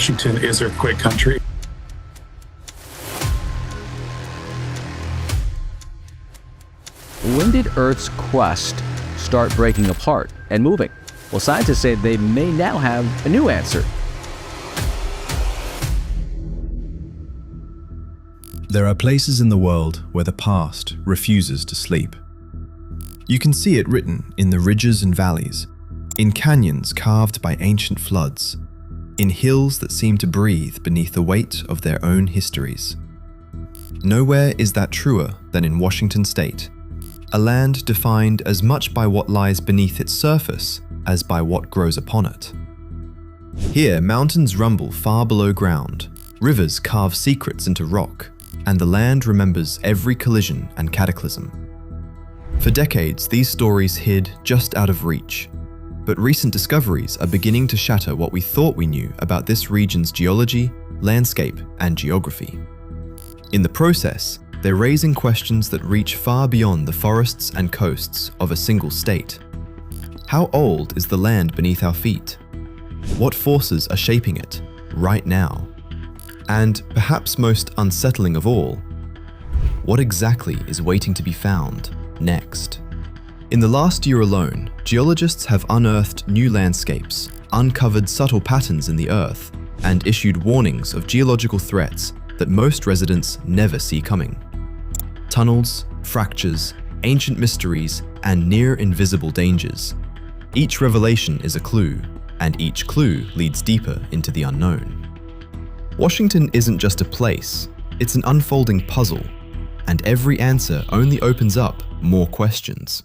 Washington is earthquake country. When did Earth's crust start breaking apart and moving? Well, scientists say they may now have a new answer. There are places in the world where the past refuses to sleep. You can see it written in the ridges and valleys, in canyons carved by ancient floods, in hills that seem to breathe beneath the weight of their own histories. Nowhere is that truer than in Washington State, a land defined as much by what lies beneath its surface as by what grows upon it. Here, mountains rumble far below ground, rivers carve secrets into rock, and the land remembers every collision and cataclysm. For decades, these stories hid just out of reach, but recent discoveries are beginning to shatter what we thought we knew about this region's geology, landscape, and geography. In the process, they're raising questions that reach far beyond the forests and coasts of a single state. How old is the land beneath our feet? What forces are shaping it right now? And perhaps most unsettling of all, what exactly is waiting to be found next? In the last year alone, geologists have unearthed new landscapes, uncovered subtle patterns in the earth, and issued warnings of geological threats that most residents never see coming. Tunnels, fractures, ancient mysteries, and near-invisible dangers. Each revelation is a clue, and each clue leads deeper into the unknown. Washington isn't just a place, it's an unfolding puzzle, and every answer only opens up more questions.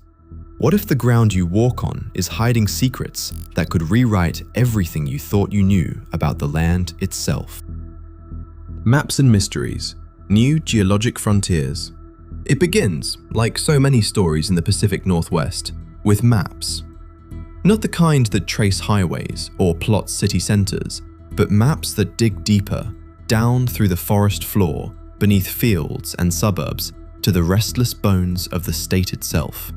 What if the ground you walk on is hiding secrets that could rewrite everything you thought you knew about the land itself? Maps and mysteries, new geologic frontiers. It begins, like so many stories in the Pacific Northwest, with maps. Not the kind that trace highways or plot city centers, but maps that dig deeper, down through the forest floor, beneath fields and suburbs, to the restless bones of the state itself.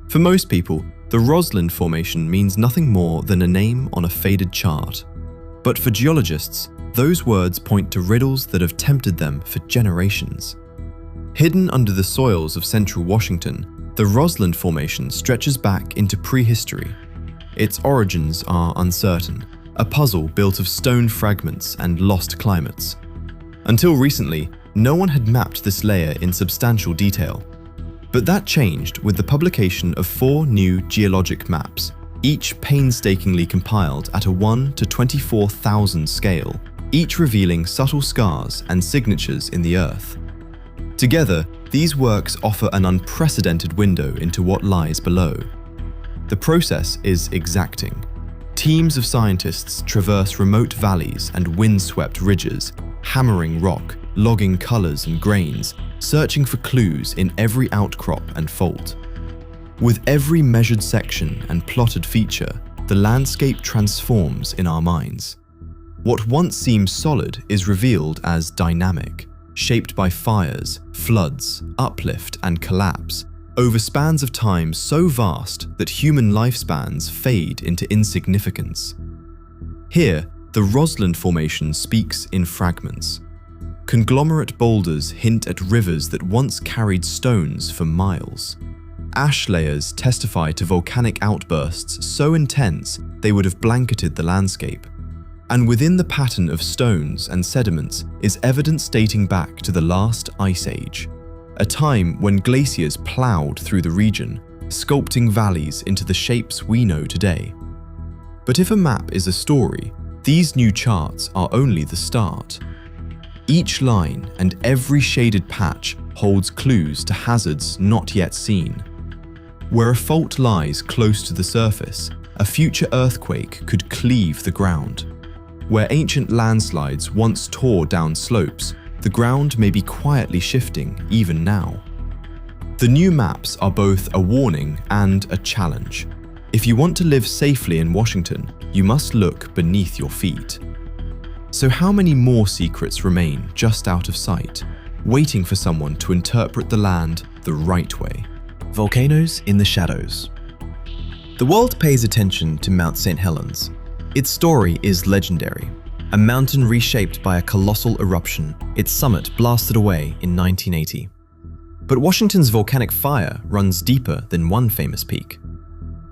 For most people, the Rosland Formation means nothing more than a name on a faded chart. But for geologists, those words point to riddles that have tempted them for generations. Hidden under the soils of central Washington, the Rosland Formation stretches back into prehistory. Its origins are uncertain, a puzzle built of stone fragments and lost climates. Until recently, no one had mapped this layer in substantial detail. But that changed with the publication of 4 new geologic maps, each painstakingly compiled at a 1 to 24,000 scale, each revealing subtle scars and signatures in the earth. Together, these works offer an unprecedented window into what lies below. The process is exacting. Teams of scientists traverse remote valleys and windswept ridges, hammering rock, logging colors and grains, searching for clues in every outcrop and fault. With every measured section and plotted feature, the landscape transforms in our minds. What once seemed solid is revealed as dynamic, shaped by fires, floods, uplift, and collapse, over spans of time so vast that human lifespans fade into insignificance. Here, the Rosland Formation speaks in fragments. Conglomerate boulders hint at rivers that once carried stones for miles. Ash layers testify to volcanic outbursts so intense they would have blanketed the landscape. And within the pattern of stones and sediments is evidence dating back to the last ice age, a time when glaciers plowed through the region, sculpting valleys into the shapes we know today. But if a map is a story, these new charts are only the start. Each line and every shaded patch holds clues to hazards not yet seen. Where a fault lies close to the surface, a future earthquake could cleave the ground. Where ancient landslides once tore down slopes, the ground may be quietly shifting even now. The new maps are both a warning and a challenge. If you want to live safely in Washington, you must look beneath your feet. So how many more secrets remain just out of sight, waiting for someone to interpret the land the right way? Volcanoes in the shadows. The world pays attention to Mount St. Helens. Its story is legendary. a mountain reshaped by a colossal eruption, its summit blasted away in 1980. But Washington's volcanic fire runs deeper than one famous peak.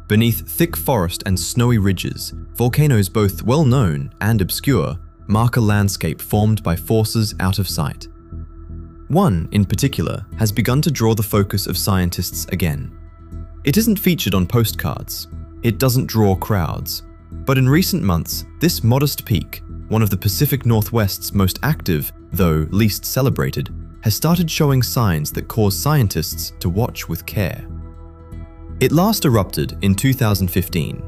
Beneath thick forest and snowy ridges, volcanoes both well-known and obscure mark a landscape formed by forces out of sight. One, in particular, has begun to draw the focus of scientists again. It isn't featured on postcards. It doesn't draw crowds. But in recent months, this modest peak, one of the Pacific Northwest's most active, though least celebrated, has started showing signs that cause scientists to watch with care. It last erupted in 2015.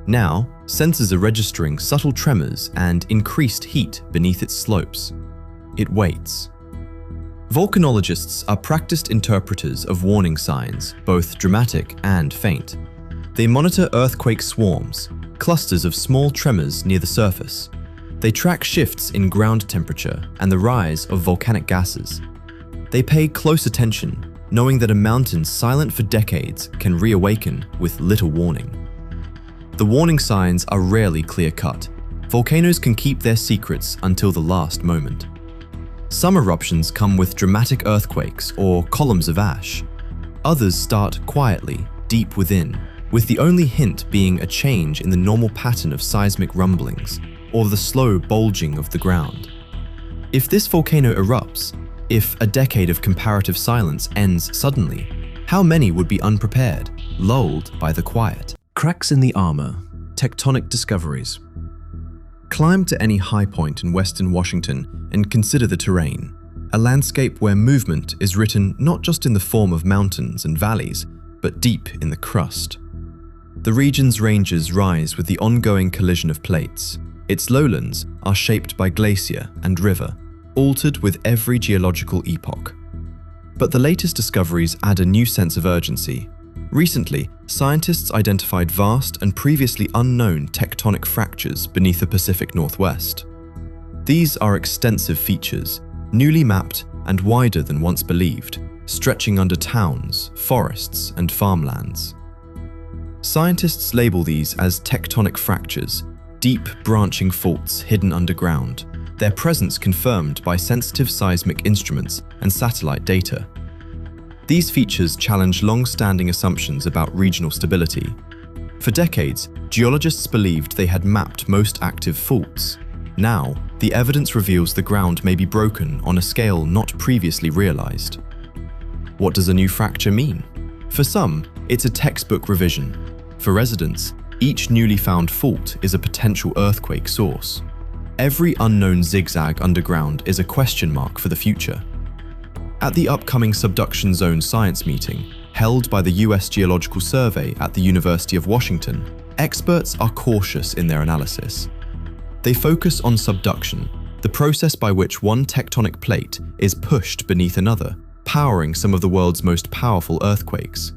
Now, sensors are registering subtle tremors and increased heat beneath its slopes. It waits. Volcanologists are practiced interpreters of warning signs, both dramatic and faint. They monitor earthquake swarms, clusters of small tremors near the surface. They track shifts in ground temperature and the rise of volcanic gases. They pay close attention, knowing that a mountain silent for decades can reawaken with little warning. The warning signs are rarely clear-cut. Volcanoes can keep their secrets until the last moment. Some eruptions come with dramatic earthquakes or columns of ash. Others start quietly, deep within, with the only hint being a change in the normal pattern of seismic rumblings or the slow bulging of the ground. If this volcano erupts, if a decade of comparative silence ends suddenly, how many would be unprepared, lulled by the quiet? Cracks in the armor, tectonic discoveries. Climb to any high point in western Washington and consider the terrain, a landscape where movement is written not just in the form of mountains and valleys, but deep in the crust. The region's ranges rise with the ongoing collision of plates. Its lowlands are shaped by glacier and river, altered with every geological epoch. But the latest discoveries add a new sense of urgency. Recently, scientists identified vast and previously unknown tectonic fractures beneath the Pacific Northwest. These are extensive features, newly mapped and wider than once believed, stretching under towns, forests, and farmlands. Scientists label these as tectonic fractures, deep branching faults hidden underground, their presence confirmed by sensitive seismic instruments and satellite data. These features challenge long-standing assumptions about regional stability. For decades, geologists believed they had mapped most active faults. Now, the evidence reveals the ground may be broken on a scale not previously realized. What does a new fracture mean? For some, it's a textbook revision. For residents, each newly found fault is a potential earthquake source. Every unknown zigzag underground is a question mark for the future. At the upcoming Subduction Zone Science Meeting, held by the US Geological Survey at the University of Washington, experts are cautious in their analysis. They focus on subduction, the process by which one tectonic plate is pushed beneath another, powering some of the world's most powerful earthquakes.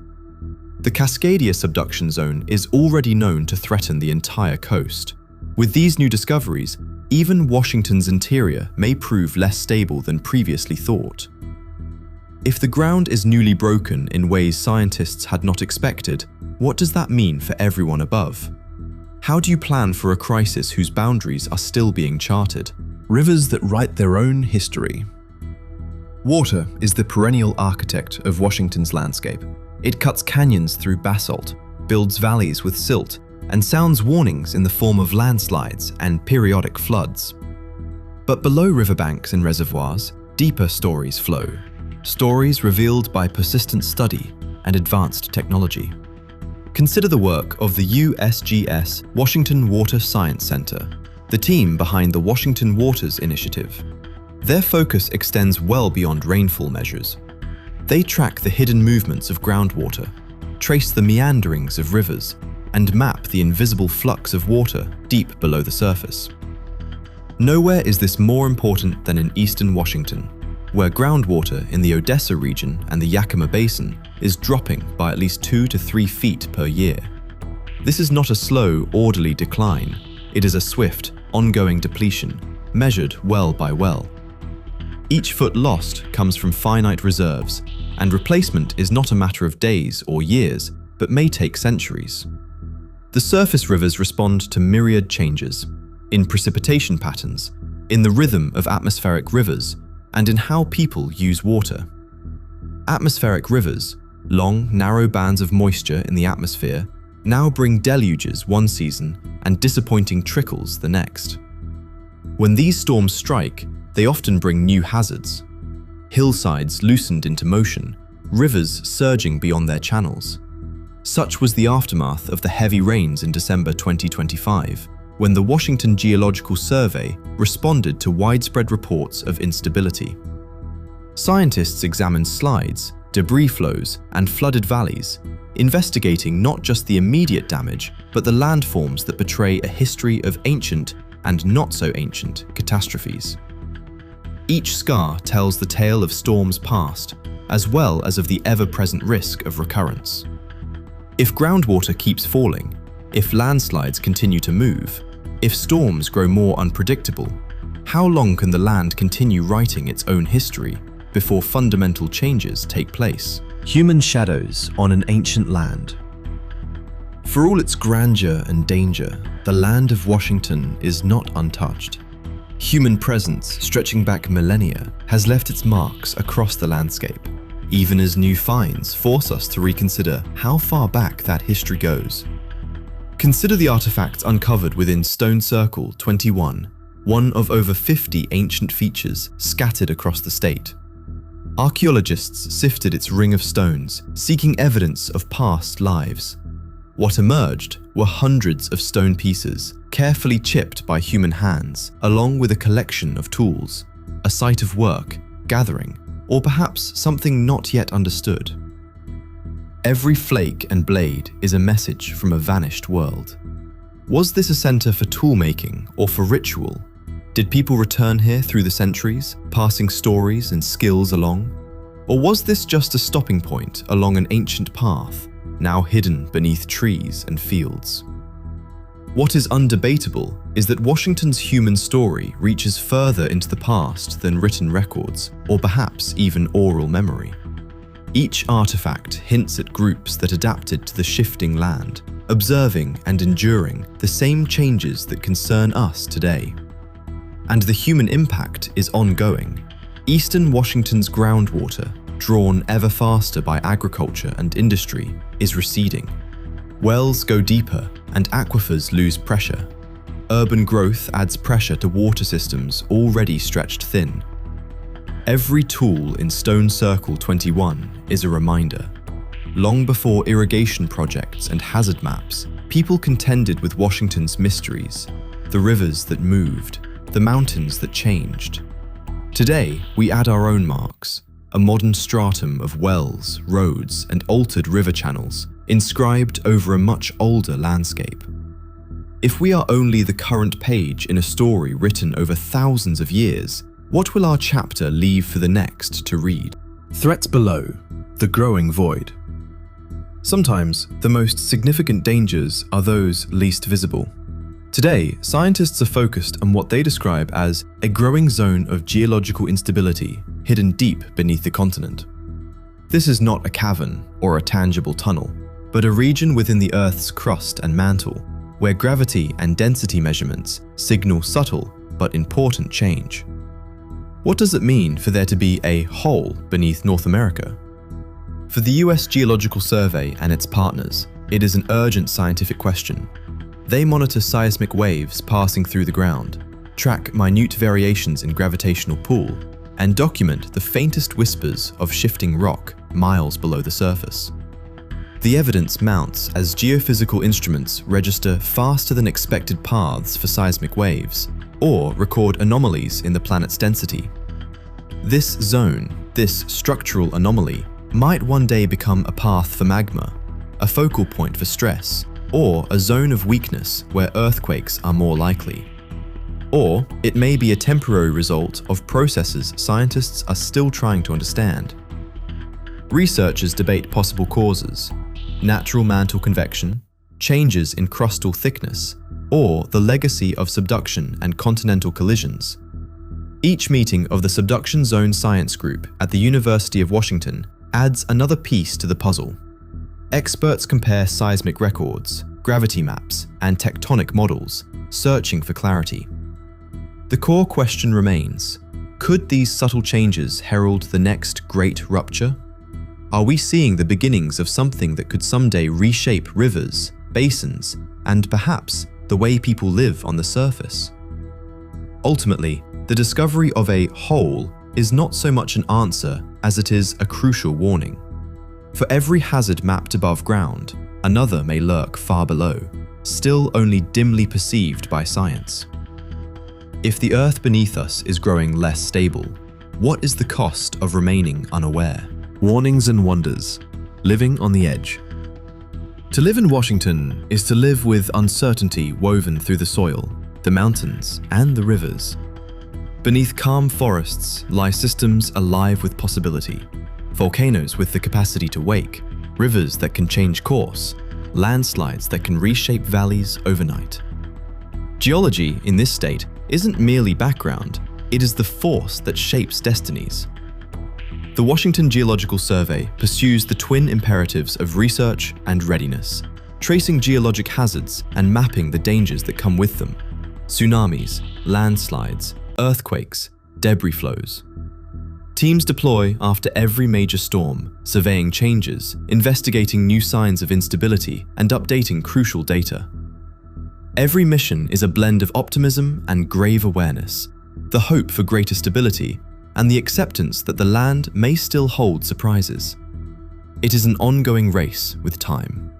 The Cascadia subduction zone is already known to threaten the entire coast. With these new discoveries, even Washington's interior may prove less stable than previously thought. If the ground is newly broken in ways scientists had not expected, what does that mean for everyone above? How do you plan for a crisis whose boundaries are still being charted? Rivers that write their own history. Water is the perennial architect of Washington's landscape. It cuts canyons through basalt, builds valleys with silt, and sounds warnings in the form of landslides and periodic floods. But below riverbanks and reservoirs, deeper stories flow. Stories revealed by persistent study and advanced technology. Consider the work of the USGS Washington Water Science Center, the team behind the Washington Waters Initiative. Their focus extends well beyond rainfall measures. They track the hidden movements of groundwater, trace the meanderings of rivers, and map the invisible flux of water deep below the surface. Nowhere is this more important than in eastern Washington, where groundwater in the Odessa region and the Yakima Basin is dropping by at least 2 to 3 feet per year. This is not a slow, orderly decline. It is a swift, ongoing depletion, measured well by well. Each foot lost comes from finite reserves, and replacement is not a matter of days or years, but may take centuries. The surface rivers respond to myriad changes. in precipitation patterns, in the rhythm of atmospheric rivers, and in how people use water. Atmospheric rivers, long, narrow bands of moisture in the atmosphere, now bring deluges one season and disappointing trickles the next. When these storms strike, they often bring new hazards. Hillsides loosened into motion, rivers surging beyond their channels. Such was the aftermath of the heavy rains in December 2025, when the Washington Geological Survey responded to widespread reports of instability. Scientists examined slides, debris flows, and flooded valleys, investigating not just the immediate damage, but the landforms that betray a history of ancient and not-so-ancient catastrophes. Each scar tells the tale of storms past, as well as of the ever-present risk of recurrence. If groundwater keeps falling, if landslides continue to move, if storms grow more unpredictable, how long can the land continue writing its own history before fundamental changes take place? Human shadows on an ancient land. For all its grandeur and danger, the land of Washington is not untouched. Human presence, stretching back millennia, has left its marks across the landscape, even as new finds force us to reconsider how far back that history goes. Consider the artifacts uncovered within Stone Circle 21, one of over 50 ancient features scattered across the state. Archaeologists sifted its ring of stones, seeking evidence of past lives. What emerged were hundreds of stone pieces, carefully chipped by human hands, along with a collection of tools, a site of work, gathering, or perhaps something not yet understood. Every flake and blade is a message from a vanished world. Was this a center for tool-making or for ritual? Did people return here through the centuries, passing stories and skills along? Or was this just a stopping point along an ancient path, now hidden beneath trees and fields? What is undebatable is that Washington's human story reaches further into the past than written records, or perhaps even oral memory. Each artifact hints at groups that adapted to the shifting land, observing and enduring the same changes that concern us today. And the human impact is ongoing. Eastern Washington's groundwater, drawn ever faster by agriculture and industry, is receding. Wells go deeper and aquifers lose pressure. Urban growth adds pressure to water systems already stretched thin. Every tool in Stone Circle 21 is a reminder. Long before irrigation projects and hazard maps, people contended with Washington's mysteries, the rivers that moved, the mountains that changed. Today, we add our own marks, a modern stratum of wells, roads, and altered river channels, inscribed over a much older landscape. If we are only the current page in a story written over thousands of years, what will our chapter leave for the next to read? Threats below, the growing void. Sometimes, the most significant dangers are those least visible. Today, scientists are focused on what they describe as a growing zone of geological instability hidden deep beneath the continent. This is not a cavern or a tangible tunnel, but a region within the Earth's crust and mantle, where gravity and density measurements signal subtle but important change. What does it mean for there to be a hole beneath North America? For the US Geological Survey and its partners, it is an urgent scientific question. They monitor seismic waves passing through the ground, track minute variations in gravitational pull, and document the faintest whispers of shifting rock miles below the surface. The evidence mounts as geophysical instruments register faster than expected paths for seismic waves, or record anomalies in the planet's density. This zone, this structural anomaly, might one day become a path for magma, a focal point for stress, or a zone of weakness where earthquakes are more likely. Or it may be a temporary result of processes scientists are still trying to understand. Researchers debate possible causes: natural mantle convection, changes in crustal thickness, or the legacy of subduction and continental collisions. Each meeting of the Subduction Zone Science Group at the University of Washington adds another piece to the puzzle. Experts compare seismic records, gravity maps, and tectonic models, searching for clarity. The core question remains: could these subtle changes herald the next great rupture? Are we seeing the beginnings of something that could someday reshape rivers, basins, and perhaps the way people live on the surface? Ultimately, the discovery of a hole is not so much an answer as it is a crucial warning. For every hazard mapped above ground, another may lurk far below, still only dimly perceived by science. If the Earth beneath us is growing less stable, what is the cost of remaining unaware? Warnings and wonders. Living on the edge. To live in Washington is to live with uncertainty woven through the soil, the mountains, and the rivers. Beneath calm forests lie systems alive with possibility, volcanoes with the capacity to wake, rivers that can change course, landslides that can reshape valleys overnight. Geology in this state isn't merely background, it is the force that shapes destinies. The Washington Geological Survey pursues the twin imperatives of research and readiness, tracing geologic hazards and mapping the dangers that come with them: tsunamis, landslides, earthquakes, debris flows. Teams deploy after every major storm, surveying changes, investigating new signs of instability, and updating crucial data. Every mission is a blend of optimism and grave awareness, the hope for greater stability, and the acceptance that the land may still hold surprises. It is an ongoing race with time.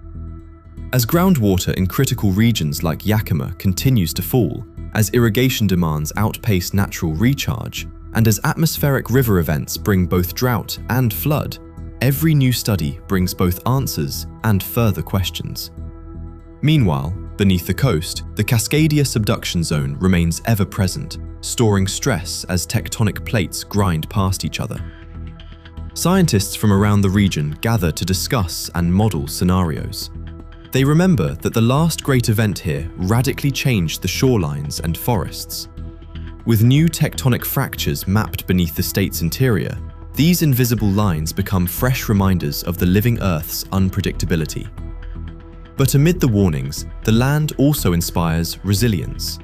As groundwater in critical regions like Yakima continues to fall, as irrigation demands outpace natural recharge, and as atmospheric river events bring both drought and flood, every new study brings both answers and further questions. Meanwhile, beneath the coast, the Cascadia subduction zone remains ever present, storing stress as tectonic plates grind past each other. Scientists from around the region gather to discuss and model scenarios. They remember that the last great event here radically changed the shorelines and forests. With new tectonic fractures mapped beneath the state's interior, these invisible lines become fresh reminders of the living Earth's unpredictability. But amid the warnings, the land also inspires resilience.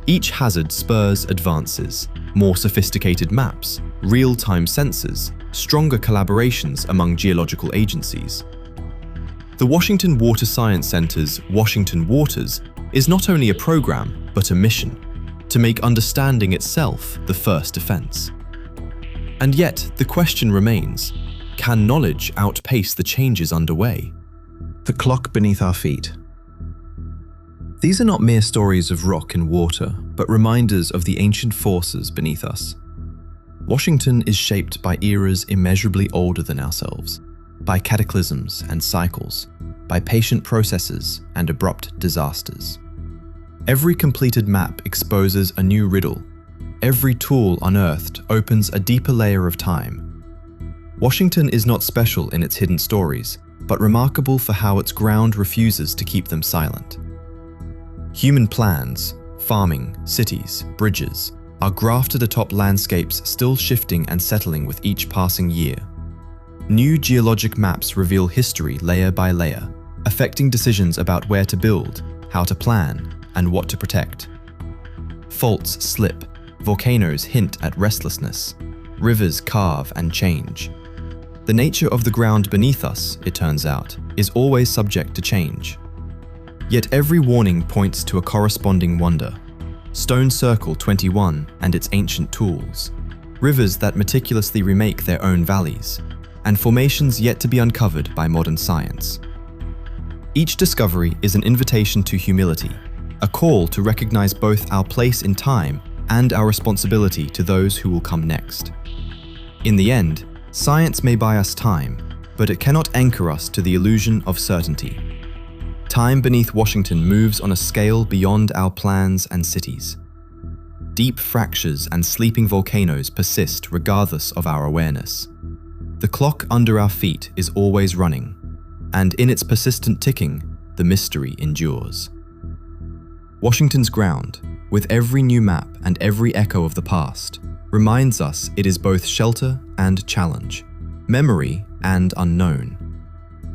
Each hazard spurs advances: more sophisticated maps, real-time sensors, stronger collaborations among geological agencies. The Washington Water Science Center's Washington Waters is not only a program, but a mission: to make understanding itself the first defense. And yet, the question remains: can knowledge outpace the changes underway? The clock beneath our feet. These are not mere stories of rock and water, but reminders of the ancient forces beneath us. Washington is shaped by eras immeasurably older than ourselves, by cataclysms and cycles, by patient processes and abrupt disasters. Every completed map exposes a new riddle. Every tool unearthed opens a deeper layer of time. Washington is not special in its hidden stories, but remarkable for how its ground refuses to keep them silent. Human plans, farming, cities, bridges, are grafted atop landscapes still shifting and settling with each passing year. New geologic maps reveal history layer by layer, affecting decisions about where to build, how to plan, and what to protect. Faults slip, volcanoes hint at restlessness, rivers carve and change. The nature of the ground beneath us, it turns out, is always subject to change. Yet every warning points to a corresponding wonder: Stone Circle 21 and its ancient tools, rivers that meticulously remake their own valleys, and formations yet to be uncovered by modern science. Each discovery is an invitation to humility, a call to recognize both our place in time and our responsibility to those who will come next. In the end, science may buy us time, but it cannot anchor us to the illusion of certainty. Time beneath Washington moves on a scale beyond our plans and cities. Deep fractures and sleeping volcanoes persist regardless of our awareness. The clock under our feet is always running, and in its persistent ticking, the mystery endures. Washington's ground, with every new map and every echo of the past, reminds us it is both shelter and challenge, memory and unknown.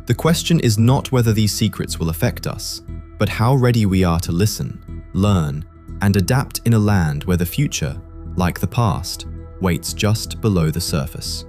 The question is not whether these secrets will affect us, but how ready we are to listen, learn, and adapt in a land where the future, like the past, waits just below the surface.